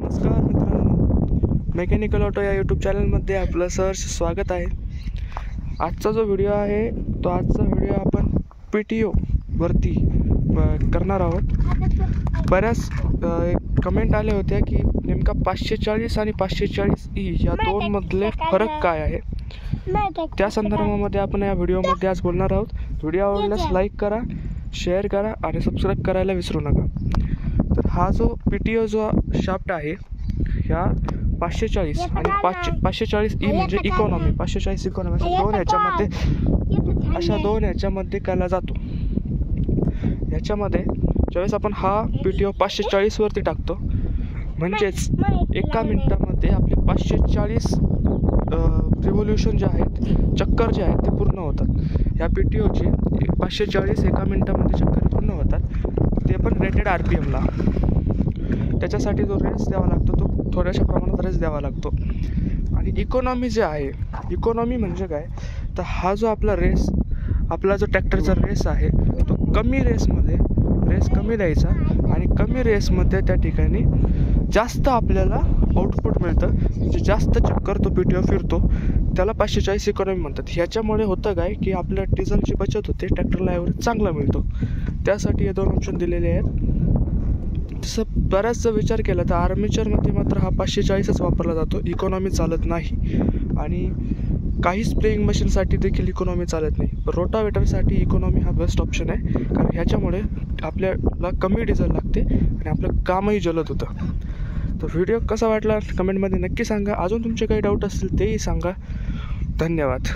नमस्कार मित्रांनो, mechanical auto या यूट्यूब चॅनलमध्ये आपलं सहर्ष स्वागत आहे. आजचा जो व्हिडिओ आहे तो आपण PTO वरती करणार आहोत. बऱ्याच कमेंट आले होत्या की नेमका 540 आणि 540E या दोनमधले फरक काय आहे, त्या संदर्भामध्ये आपण या व्हिडिओमध्ये आज बोलणार आहोत. व्हिडिओ आवडल्यास लाईक करा, शेअर करा आणि सबस्क्राईब करायला विसरू नका. तर हा जो PTO जो शाफ्ट आहे ह्या 540 आणि 540E म्हणजे इकॉनॉमी, 540 इकॉनॉमी अशा दोन ह्याच्यामध्ये केला जातो. ह्याच्यामध्ये ज्यावेळेस आपण हा PTO 540 वरती टाकतो म्हणजेच एका मिनिटामध्ये आपले 540 रिव्होल्यूशन जे आहेत, चक्कर जे आहेत ते पूर्ण होतात. ह्या PTOचे 540 एका मिनिटामध्ये चक्कर पूर्ण होतात. ते पण रेटेड RPMला. त्याच्यासाठी जो रेस द्यावा लागतो तो थोड्याशा प्रमाणात रेस द्यावा लागतो. आणि इकॉनॉमी जे आहे, इकॉनॉमी म्हणजे काय, तर हा जो आपला जो ट्रॅक्टरचा रेस आहे तो कमी रेसमध्ये रेस कमी द्यायचा आणि कमी रेसमध्ये त्या ठिकाणी जास्त आपल्याला आउटपुट मिळतं. म्हणजे जास्त चक्कर तो PTO फिरतो, त्याला 540 इकॉनॉमी म्हणतात. ह्याच्यामुळे होतं काय की आपल्या डिझेलची बचत होते, ट्रॅक्टरला ॲव्हरेज चांगला मिळतो. त्यासाठी हे दोन ऑप्शन दिलेले आहेत. तसं बऱ्याचसा विचार केला तर आर्मेचरमध्ये मात्र हा 540च वापरला जातो, इकॉनॉमी चालत नाही. आणि काही स्प्रेइंग मशीनसाठी देखील इकॉनॉमी चालत नाही. पण रोटावेटरसाठी इकॉनॉमी हा बेस्ट ऑप्शन आहे, कारण ह्याच्यामुळे आपल्याला कमी डिझेल लागते आणि आपलं कामही जलद होतं. तर व्हिडिओ कसा वाटला कमेंटमध्ये नक्की सांगा. अजून तुमचे काही डाऊट असतील तेही सांगा. धन्यवाद.